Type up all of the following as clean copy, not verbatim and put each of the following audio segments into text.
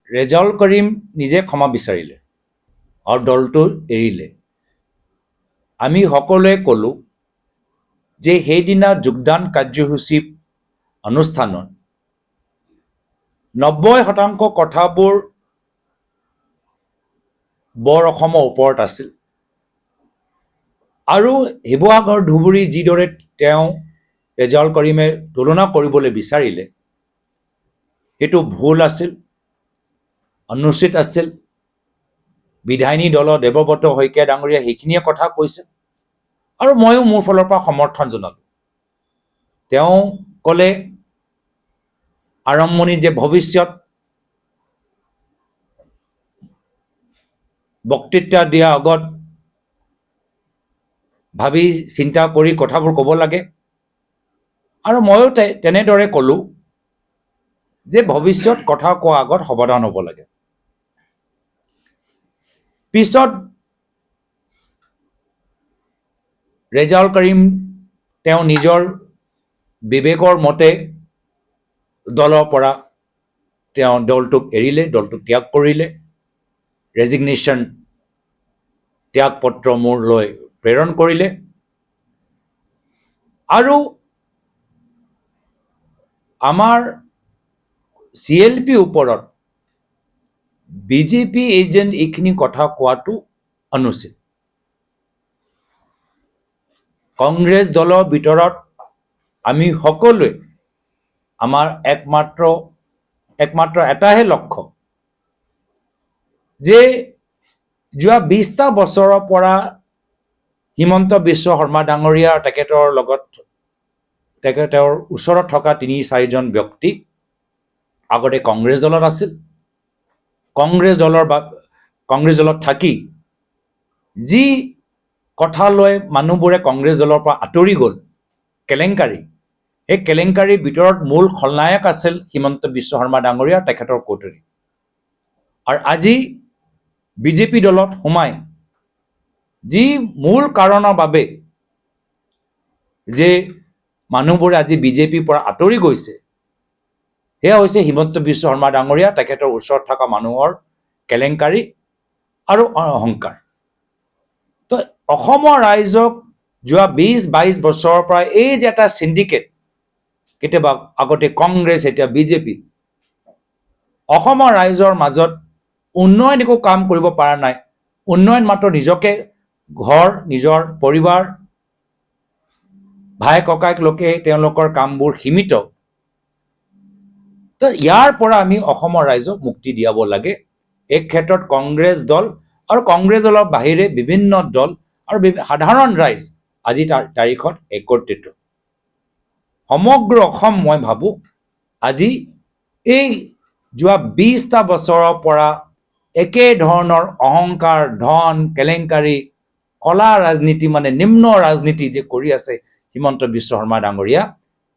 ৰেজাউল কৰিম নিজে ক্ষমা বিচাৰিলে আৰু দলটো এৰিলে। আমি সকলোৱে ক'লোঁ যে সেইদিনা যোগদান কাৰ্যসূচী অনুষ্ঠানত 90% কথাবোৰ বৰ অসমৰ ওপৰত আছিল আৰু শিৱসাগৰ ধুবুৰী যিদৰে তেওঁ ৰেজাউল কৰিমে তুলনা কৰিবলৈ বিচাৰিলে সেইটো ভুল আছিল, অনুচিত আছিল। বিধায়িনী দলৰ দেৱব্ৰত শইকীয়া ডাঙৰীয়া সেইখিনিয়ে কথা কৈছে আৰু ময়ো মোৰ ফালৰ পৰা সমৰ্থন জনালোঁ। তেওঁ ক'লে আৰম্ভণিত যে ভৱিষ্যত বক্তৃতা দিয়াৰ আগত ভাবি চিন্তা কৰি কথাবোৰ ক'ব লাগে আৰু ময়ো তেনেদৰে ক'লোঁ যে ভৱিষ্যত কথা কোৱাৰ আগত সাৱধান হ'ব লাগে। পিছত ৰেজাউল কৰিম তেওঁ নিজৰ বিবেকৰ মতে দলৰ পৰা তেওঁ দলটোক এৰিলে, দলটোক ত্যাগ কৰিলে। ৰেজিগনেশ্যন ত্যাগ পত্ৰ মোৰলৈ প্ৰেৰণ কৰিলে আৰু আমাৰ CLP ওপৰত বিজেপি এজেণ্ট এইখিনি কথা কোৱাটো অনুচিত। কংগ্ৰেছ দলৰ ভিতৰত আমি সকলোৱে আমাৰ একমাত্ৰ এটাহে লক্ষ্য যে যোৱা 20টা বছৰৰ পৰা হিমন্ত বিশ্ব শৰ্মা ডাঙৰীয়া তেখেতৰ ওচৰত থকা 3-4জন ব্যক্তি আগতে কংগ্ৰেছ দলত আছিল। কংগ্ৰেছ দলত থাকি যি কথা লৈ মানুহবোৰে কংগ্ৰেছ দলৰ পৰা আঁতৰি গ'ল, কেলেংকাৰী, সেই কেলেংকাৰীৰ ভিতৰত মূল খলনায়ক আছিল হিমন্ত বিশ্ব শৰ্মা ডাঙৰীয়া, তেখেতৰ কৌটৰী। আৰু আজি বিজেপি দলত সোমাই যি মূল কাৰণৰ বাবে যে মানুহবোৰে আজি বিজেপিৰ পৰা আঁতৰি গৈছে সেয়া হৈছে হিমন্ত বিশ্ব শৰ্মা ডাঙৰীয়া, তেখেতৰ ওচৰত থকা মানুহৰ কেলেংকাৰী আৰু অহংকাৰ। তো অসমৰ ৰাইজক যোৱা 20-22 বছৰৰ পৰা এই যে এটা চিণ্ডিকেট, কেতিয়াবা আগতে কংগ্ৰেছ এতিয়া বিজেপি, অসমৰ ৰাইজৰ মাজত উন্নয়ন একো কাম কৰিব পৰা নাই। উন্নয়ন মাত্ৰ নিজকে, ঘৰ, নিজৰ পৰিবাৰ, ভাই ককাইক লোকে তেওঁলোকৰ কামবোৰ সীমিত। তো ইয়াৰ পৰা আমি অসমৰ ৰাইজক মুক্তি দিয়াব লাগে। এই ক্ষেত্ৰত কংগ্ৰেছ দল আৰু কংগ্ৰেছ দলৰ বাহিৰে বিভিন্ন দল আৰু সাধাৰণ ৰাইজ আজি তাৰিখত একত্ৰিত। সমগ্ৰ অসম মই ভাবোঁ আজি এই যোৱা 20টা বছৰৰ পৰা একে ধৰণৰ অহংকাৰ, ধন, কেলেংকাৰী, কলা ৰাজনীতি, মানে নিম্ন ৰাজনীতি যে কৰি আছে হিমন্ত বিশ্ব শৰ্মা ডাঙৰীয়া,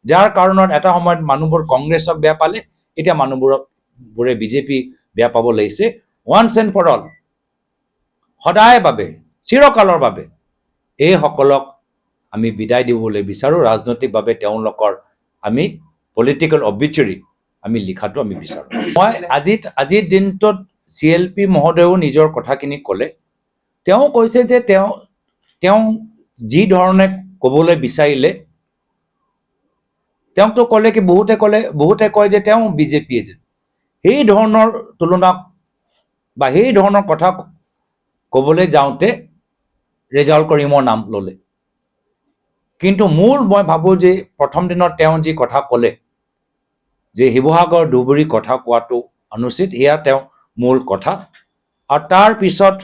যাৰ কাৰণত এটা সময়ত মানুহবোৰ কংগ্ৰেছক বেয়া পালে, এতিয়া মানুহবোৰে বিজেপি বেয়া পাব লাগিছে। ওৱান্স এণ্ড ফৰ অল, সদায় বাবে, চিৰকালৰ বাবে এইসকলক আমি বিদায় দিবলৈ বিচাৰোঁ। ৰাজনৈতিকভাৱে তেওঁলোকৰ আমি পলিটিকেল অববিচুৰি আমি লিখাটো আমি বিচাৰোঁ। মই আজিৰ দিনটোত CLP মহোদয়েও নিজৰ কথাখিনি ক'লে। তেওঁ কৈছে যে তেওঁ যি ধৰণে ক'বলৈ বিচাৰিলে, তেওঁকতো ক'লে কি, বহুতে কয় যে তেওঁ বিজেপি এজেণ্ট। সেই ধৰণৰ তুলনা বা সেই ধৰণৰ কথা ক'বলৈ যাওঁতে ৰেজাউল কৰিমৰ নাম ল'লে। কিন্তু মই ভাবোঁ যে প্ৰথম দিনত তেওঁ যি কথা ক'লে যে শিৱসাগৰ ধুবুৰী কথা কোৱাটো অনুচিত, এয়া তেওঁ মূল কথা। আৰু তাৰ পিছত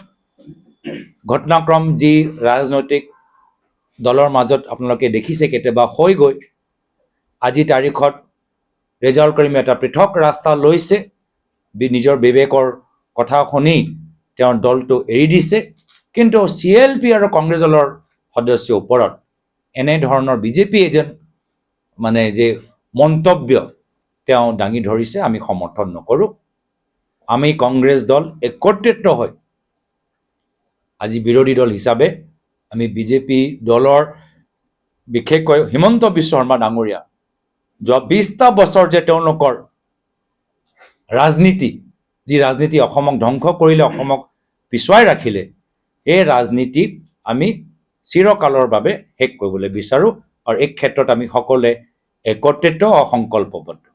ঘটনাক্ৰম যি ৰাজনৈতিক দলৰ মাজত আপোনালোকে দেখিছে কেতিয়াবা হৈ গৈ আজি তাৰিখত ৰেজাউল কৰিমে এটা পৃথক ৰাস্তা লৈছে, নিজৰ বিবেকৰ কথা শুনি তেওঁৰ দলটো এৰি দিছে। কিন্তু CLP আৰু কংগ্ৰেছ দলৰ সদস্যৰ ওপৰত এনেধৰণৰ বিজেপি এজেণ্ট মানে যে মন্তব্য তেওঁ দাঙি ধৰিছে, আমি সমৰ্থন নকৰোঁ। আমি কংগ্ৰেছ দল একত্ৰিত হৈ আজি বিৰোধী দল হিচাপে আমি বিজেপি দলৰ, বিশেষকৈ হিমন্ত বিশ্ব শৰ্মা ডাঙৰীয়া যোৱা 20টা বছৰ যে তেওঁলোকৰ ৰাজনীতি যি ৰাজনীতি অসমক ধ্বংস কৰিলে, অসমক পিছুৱাই ৰাখিলে, এই ৰাজনীতিক আমি চিৰকালৰ বাবে শেষ কৰিবলৈ বিচাৰোঁ আৰু এই ক্ষেত্ৰত আমি সকলোৱে একত্ৰিত আৰু সংকল্পবদ্ধ।